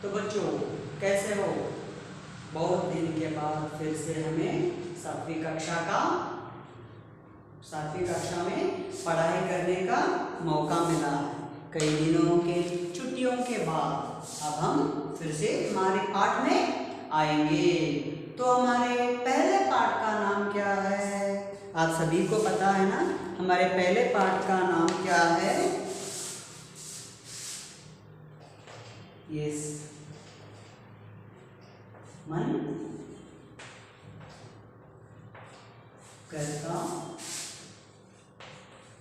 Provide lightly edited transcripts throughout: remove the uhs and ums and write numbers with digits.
तो बच्चों कैसे हो? बहुत दिन के बाद फिर से हमें सातवीं कक्षा में पढ़ाई करने का मौका मिला है। कई दिनों के छुट्टियों के बाद अब हम फिर से हमारे पाठ में आएंगे। तो हमारे पहले पाठ का नाम क्या है? आप सभी को पता है ना, हमारे पहले पाठ का नाम क्या है? यस, मन करता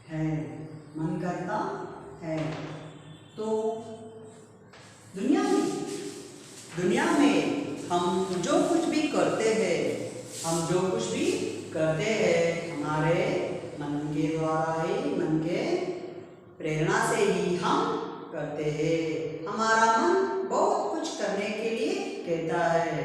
है। मन करता है। तो दुनिया में हम जो कुछ भी करते हैं हमारे मन के द्वारा ही, मन के प्रेरणा से ही हम करते हैं। हमारा मन बहुत कुछ करने के लिए कहता है।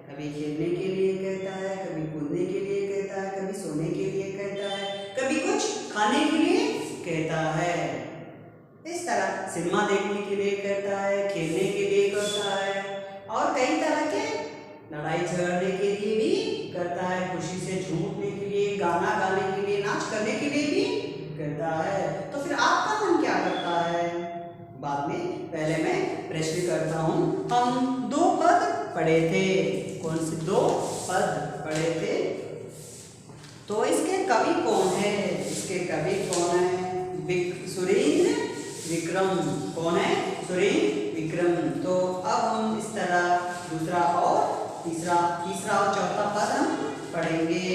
कभी खेलने के लिए कहता है, कभी कूदने के लिए कहता है, कभी सोने के लिए कहता है, कभी कुछ खाने के लिए कहता है। इस तरह सिनेमा देखने के लिए कहता है, खेलने के लिए कहता है, और कई तरह के लड़ाई झगड़ने के लिए भी करता है, खुशी से झूमने के लिए, गाना गाने के लिए, नाच करने के लिए भी कहता है। तो फिर आपका मन क्या करता है? बाद में पहले मैं प्रश्न करता हूँ। हम 2 पद पढ़े थे। कौन से 2 पद पढ़े थे? तो इसके कवि कौन है? सुरेंद्र विक्रम। कौन है? सुरेंद्र विक्रम। तो अब हम इस तरह दूसरा और तीसरा और चौथा पद हम पढ़ेंगे।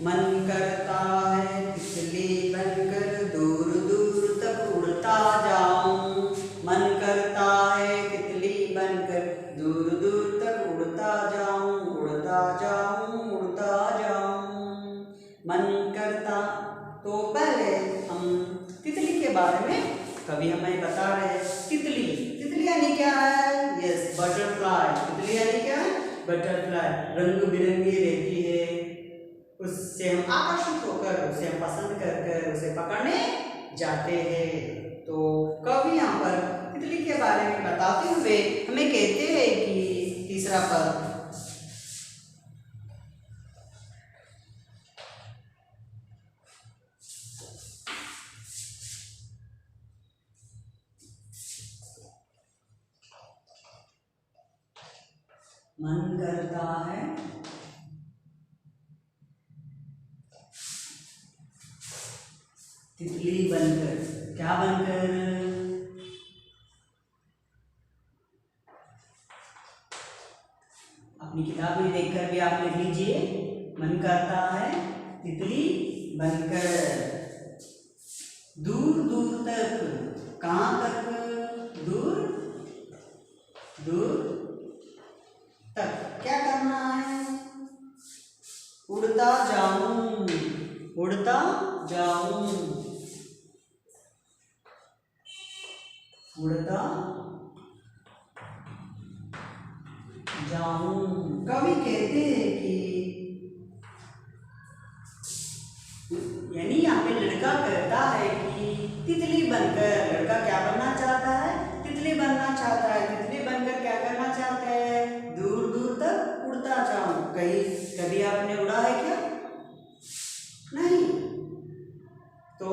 मन करता है तितली बनकर दूर दूर तक उड़ता जाऊं। मन करता है तितली बनकर दूर दूर तक उड़ता जाऊं, उड़ता जाऊं, उड़ता जाऊं। मन करता। तो पहले हम तितली के बारे में कवि हमें बता रहे हैं। तितली यानी क्या है? Yes, butterfly. तितली यानी क्या है? बटरफ्लाई। रंग बिरंगी रहती है, उससे हम आकर्षित होकर, उसे हम पसंद कर उसे पकड़ने जाते हैं। तो कवि यहाँ पर तितली के बारे में बताते हुए हमें कहते हैं कि तीसरा पद, मन करता है तितली बनकर। क्या बनकर? अपनी किताब में देखकर भी आप लिख लीजिए। मन करता है तितली बनकर दूर दूर तक। कहाँ तक? दूर दूर तक। क्या करना है? उड़ता जाऊं, उड़ता जाऊं, उड़ता जाऊं। कवि कहते हैं कि यानी यहाँ पे लड़का कहता है कि तितली बनकर। लड़का क्या बनना चाहता है? तितली बनना चाहता है। तितली बनकर क्या करना चाहता है? दूर दूर तक उड़ता जाऊं। कभी आपने उड़ा है क्या? नहीं। तो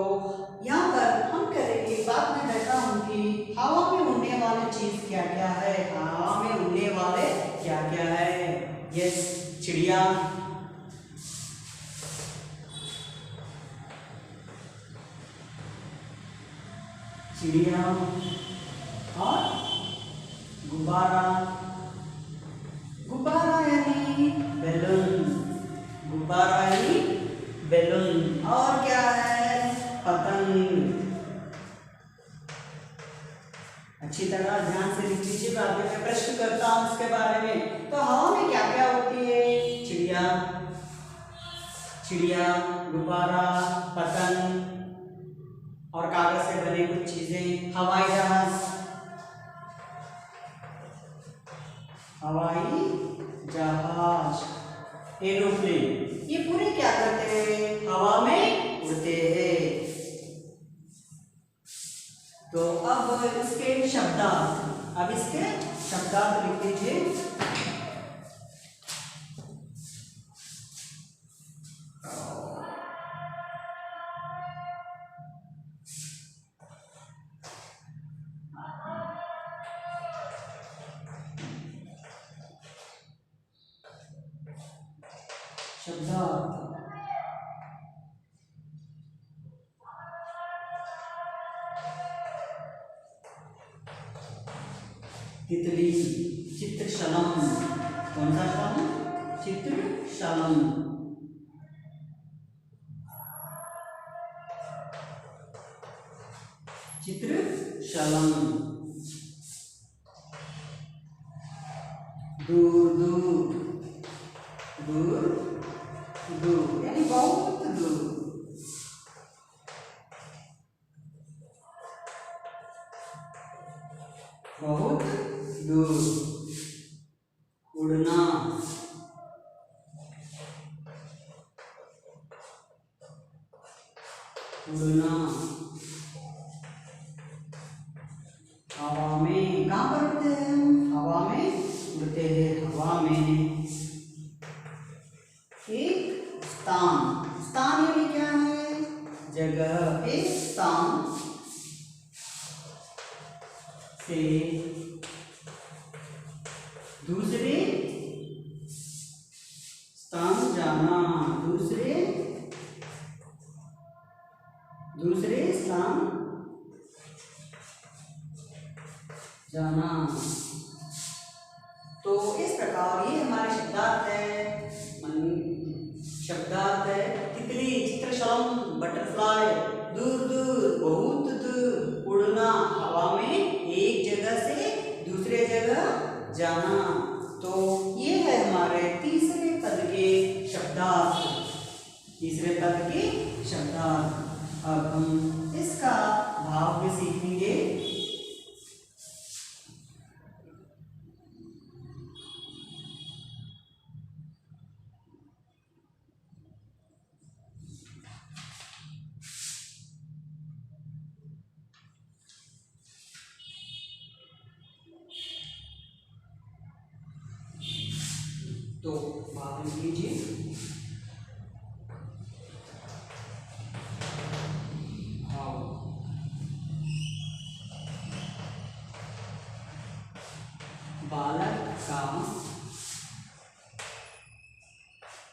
यहाँ पर हम करेंगे, बात में कहता हूँ कि हवा में उड़ने वाली चीज क्या क्या है? हवा में उड़ने वाले क्या क्या है? यस, चिड़िया, और गुब्बारा। गुब्बारा यानी बैलून। गुब्बारा यानी बैलून। और क्या है? पतंग। अच्छी तरह ध्यान से लिख लीजिए, बाद में मैं प्रश्न करता हूं उसके बारे में। तो हवा में क्या क्या होती है? चिड़िया, गुब्बारा, पतंग और कागज से बने कुछ चीजें। हवाई जहाज, एरोप्लेन, ये पूरे क्या करते हैं? हवा में उड़ते हैं। तो अब इसके शब्दार्थ। अब इसके शब्दार्थ लिख लीजिए। शब्दार्थ तितली, चित्रशलम, कौन सा शलम? चित्रशलम। चित्रशलम। दूर दूर, दूर दूर यानी बहुत दूर। बहुत दूर। उड़ना, उड़ना। हवा में, कहाँ पर उड़ते हैं? हवा में उड़ते हैं। हवा में। एक स्थान, स्थान यानी क्या है? जगह। एक स्थान से दूसरे स्थान जाना। दूसरे स्थान जाना। तो इस प्रकार ये हमारे शब्दार्थ है। शब्दार्थ है तितली, चित्रशलम, बटरफ्लाई, दूर दूर, बहुत दूर, उड़ना, हवा में एक जगह से दूसरे जगह जाना। तो ये है हमारे तीसरे पद के शब्दार्थ। तीसरे पद के शब्दार्थ। अब हम इसका भाव भी सीखेंगे। तो भाव लिख लीजिए। बालक का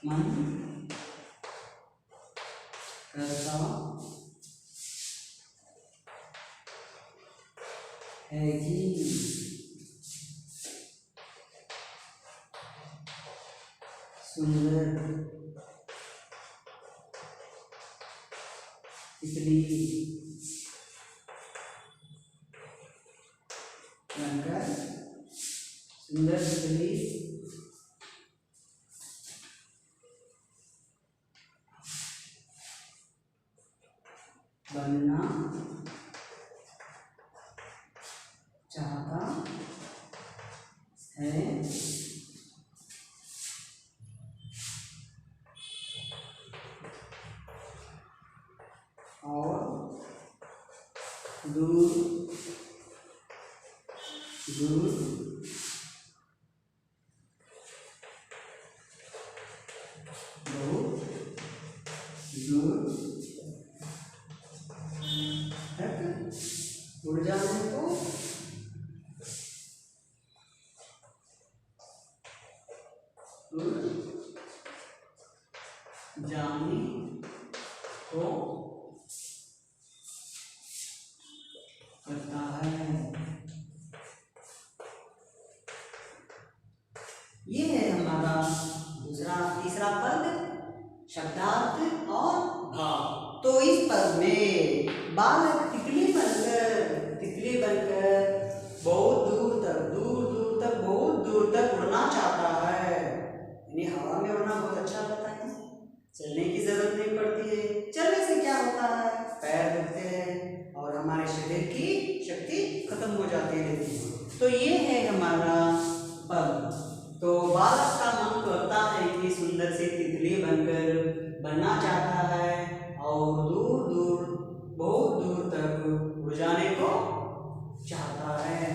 मन करता है कि सुंदर तितली बनकर, सुंदर तितली बनना चाहता है। और दूर दूर बहुत दूर तक उड़ जाने को जाने को करता है। ये है हमारा तीसरा पद, शब्दार्थ और भाव। तो इस पद में बालक तितली बनकर बहुत दूर तक बहुत दूर तक उड़ना चाहता है। यानी हवा में उड़ना बहुत अच्छा लगता है। चलने की जरूरत नहीं पड़ती है। चलने से क्या होता है? पैर दुखते हैं और हमारे शरीर की शक्ति खत्म हो जाती है। तो ये है हमारा पद। तो बालक का मन करता है कि सुंदर सी तितली बनना चाहता है और दूर दूर बहुत दूर तक उड़ जाने को चाहता है।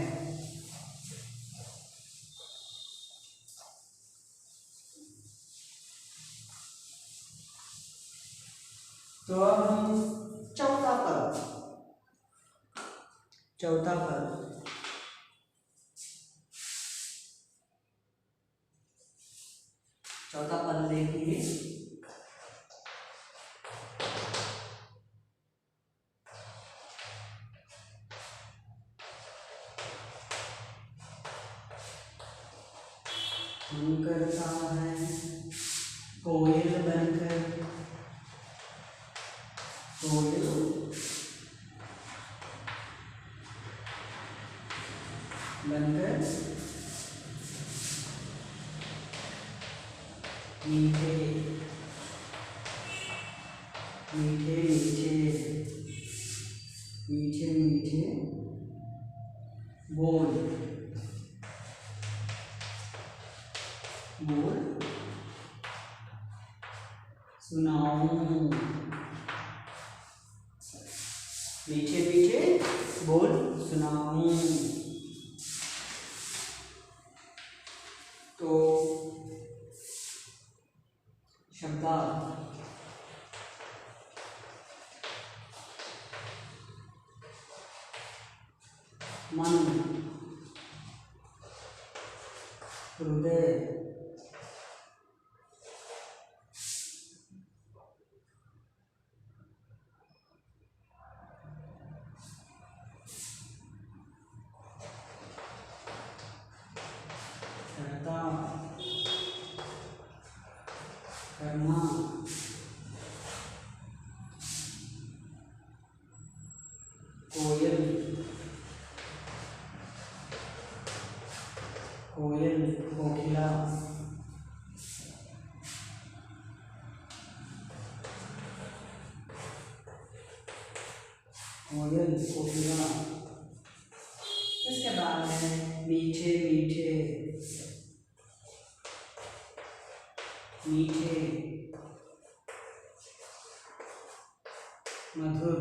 तो अब हम चौथा पद देखिए। मन करता है कोयल बनकर, कोयल बनकर मीठे मीठे मीठे मीठे बोल सुनाऊं, मीठे मीठे बोल सुनाऊं। तो शब्दार्थ मन, हृदय, करना, कोयल कोकिला, इसके बाद है मीठे मीठे मधुर,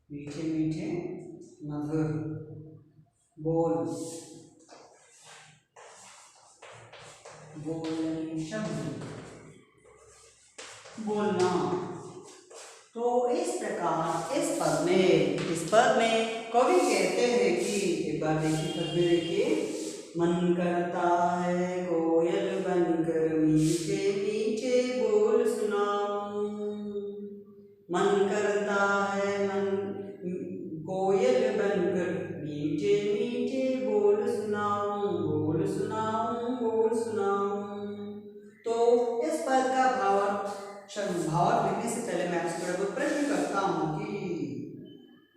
मीठे मीठे मधुर बोल, शब्द बोलना। तो इस प्रकार इस पद में कवि कहते हैं कि एक बार देखिए, पद में देखिए, मन करता है कोयल बनकर मीठे मीठे बोल सुनाऊं, मन करता है कोयल बनकर मीठे मीठे बोल सुनाऊं। तो इस पद का भावार्थ लिखने से पहले मैं आपसे थोड़ा बहुत प्रश्न करता हूँ कि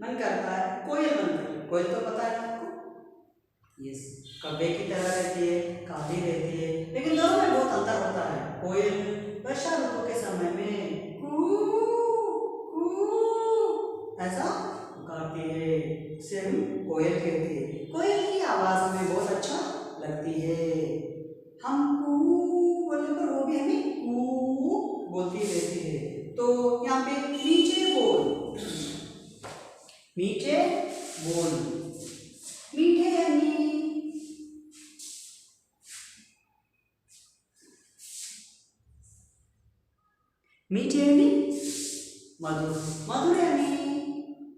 मन करता है कोयल बनकर, कोयल तो पता है आपको, यस, कब्बे की तरह रहती है, काली रहती है, लेकिन दोनों में बहुत अंतर होता है। कोयल वर्षा ऋतु के समय में कू ऐसा पुकारती है, उसे हम कोयल कहते हैं। कोयल की आवाज हमें बहुत अच्छा लगती है, हम कू बोलने पर वो भी हमें कू बोलती रहती है। तो यहाँ पे मीठे बोल, मीठे यानी मधुर, मधुर यानी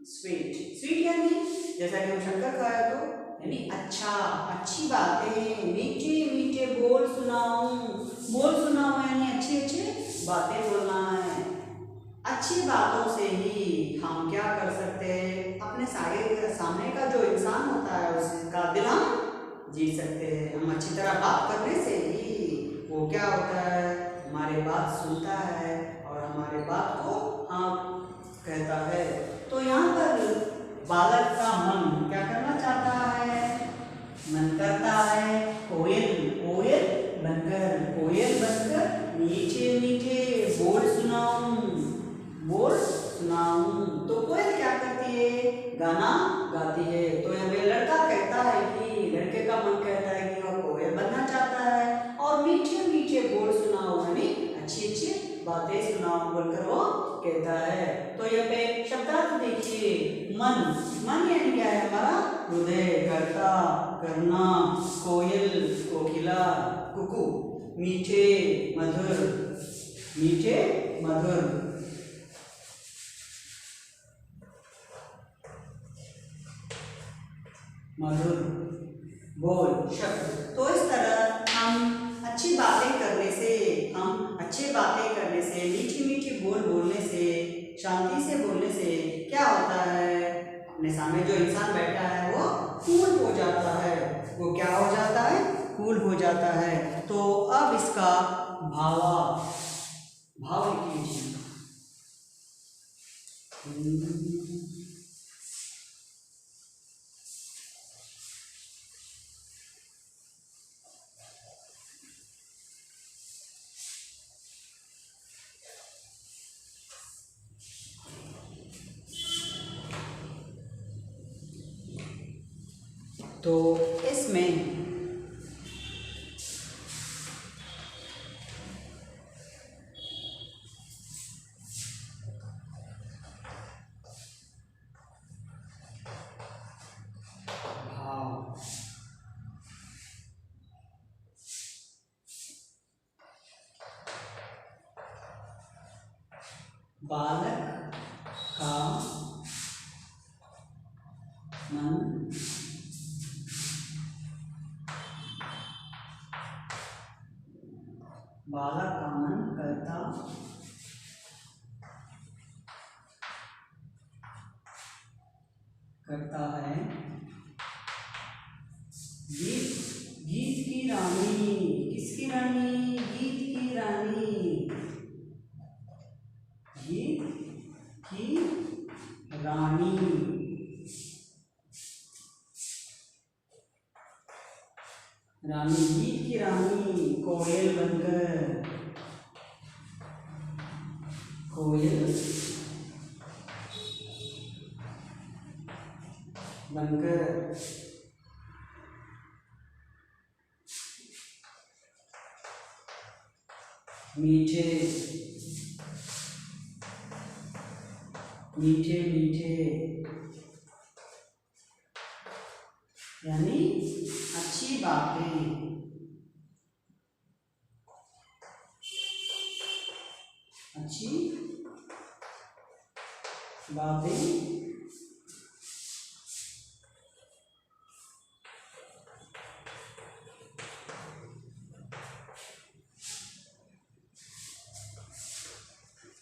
स्वीट यानी जैसा कि हम शक्कर खाया तो यानी अच्छा, अच्छी बातें, मीठे बोल सुनाऊं यानी अच्छी बातें बोलना है। अच्छी बातों से ही हम क्या कर सकते हैं, अपने सामने का जो इंसान होता है उसका दिल हम जीत सकते हैं। हम अच्छी तरह बात करने से ही वो क्या होता है, हमारी बात सुनता है और हमारे बात को हाँ कहता है। तो यहाँ पर बालक का मन क्या करना चाहता है, मन करता है कोयल बनकर मीठे बोल सुनाऊं। तो कोयल क्या करती है, गाना गाती है। तो यह लड़का कहता है कि लड़के का मन कहता है कि वह कोयल बनना चाहता है और मीठे बोल सुनाऊं यानी अच्छी बातें सुनाऊं बोलकर वो कहता है। तो यह पे शब्दार्थ देखिए, मन यानी क्या है, हमारा हृदय, करना, कोयल कोकिला, कुकू मीठे मधुर मधुर बोल शब्द। तो इस तरह हम अच्छी बातें करने से, मीठी मीठी बोल बोलने से, शांति से बोलने से क्या होता है, अपने सामने जो इंसान बैठा है वो कूल हो जाता है। वो क्या हो जाता है? कूल हो जाता है। तो अब इसका भाव लिखिए। तो इसमें बालक का मन करता है। गीत की रानी, किसकी रानी? गीत की रानी, गीत की रानी, गीत की रानी कोयल बनकर, मीठे यानी अच्छी बातें,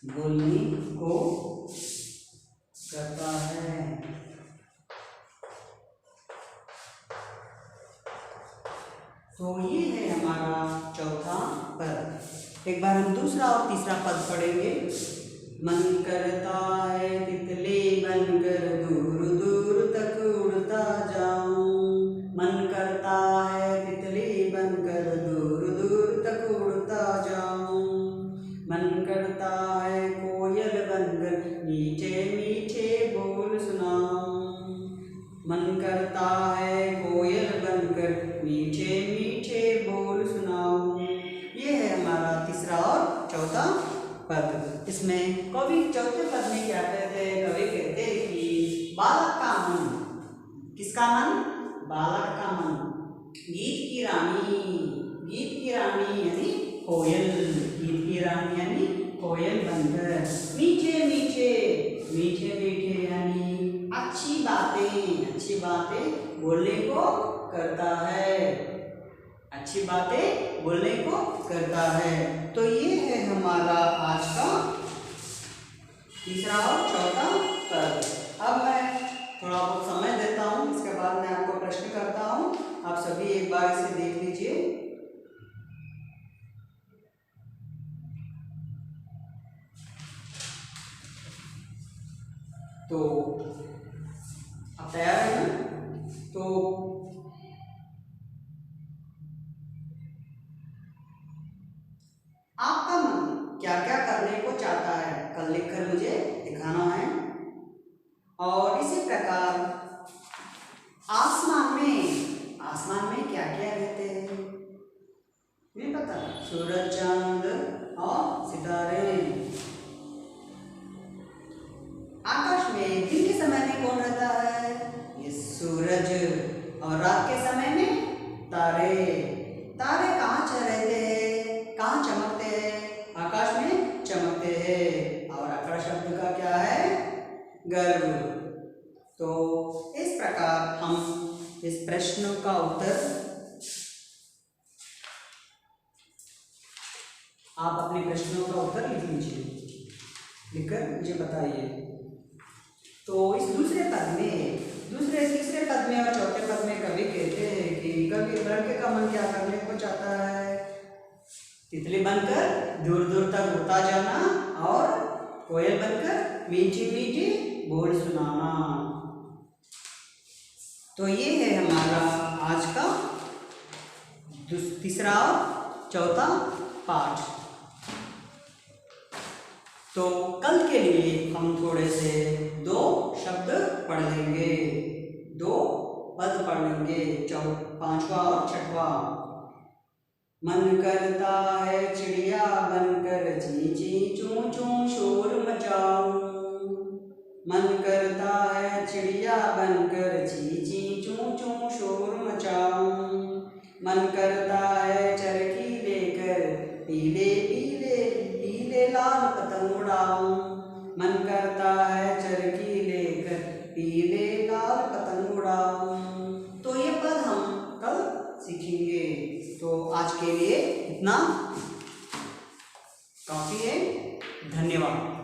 बोलने को करता है। तो ये है हमारा चौथा पद। एक बार हम दूसरा और तीसरा पद पढ़ेंगे। मन करता है तितली बनकर दूर दूर तक उड़ता जाऊं, मन करता है तितली बनकर दूर दूर तक उड़ता जाऊं, मन करता है कोयल बनकर मीठे मीठे बोल सुनाऊं, मन करता है कोयल बनकर मीठे मीठे बोल सुनाऊं। ये है हमारा तीसरा और चौथा पद। इसमें कवि चौथे पद में क्या कहते हैं? कवि कहते हैं कि बालक का मन, किसका मन? बालक का मन गीत की रानी यानी कोयल, गीत की रानी यानी कोयल बनकर मीठे मीठे यानी अच्छी बातें बोलने को करता है, अच्छी बातें बोलने को करता है। तो ये है हमारा आज का तीसरा और चौथा पद। अब मैं थोड़ा बहुत समय देता हूँ, इसके बाद मैं आपको प्रश्न करता हूँ। आप सभी एक बार इसे देख लीजिए। तो आप तैयार हैं ना? तो आपका मन क्या क्या करने को चाहता है, कल लिखकर मुझे दिखाना है। और इसी प्रकार आसमान में क्या क्या रहते हैं? नहीं पता? सूरज, चांद और सितारे। आकाश में दिन के समय में कौन रहता है? ये सूरज। और रात के समय में तारे। तारे कहाँ रहते हैं? कहाँ चमकते हैं? आकाश में चमकते हैं। और अकड़ शब्द का क्या है? गर्व। तो इस प्रकार हम इस प्रश्न का उत्तर आप अपने प्रश्नों का उत्तर लिख लीजिए, लिखकर मुझे बताइए। तो इस दूसरे तीसरे पद में और चौथे पद में कवि कहते हैं कि कवि लड़के का मन क्या करने को चाहता है? तितली बनकर दूर दूर तक उड़ता जाना और कोयल बनकर मीठी मीठी बोल सुनाना। तो ये है हमारा आज का तीसरा और चौथा पाठ। तो कल के लिए हम थोड़े से 2 शब्द पढ़ लेंगे, 2 पद पढ़ लेंगे, 5वां और 6वां। मन करता है चिड़िया बनकर ची ची चू चू शोर मचाऊं। मन करता है चिड़िया बनकर ची ची चू चू शोर मचाऊं। मन करता है चरखी लेकर पीले पीले पीले लाल पतंग उड़ाऊं। मन करता है चरखी लेकर पीले लाल पतंग उड़ाऊं। तो ये पद हम कल सीखेंगे। तो आज के लिए इतना काफी है। धन्यवाद।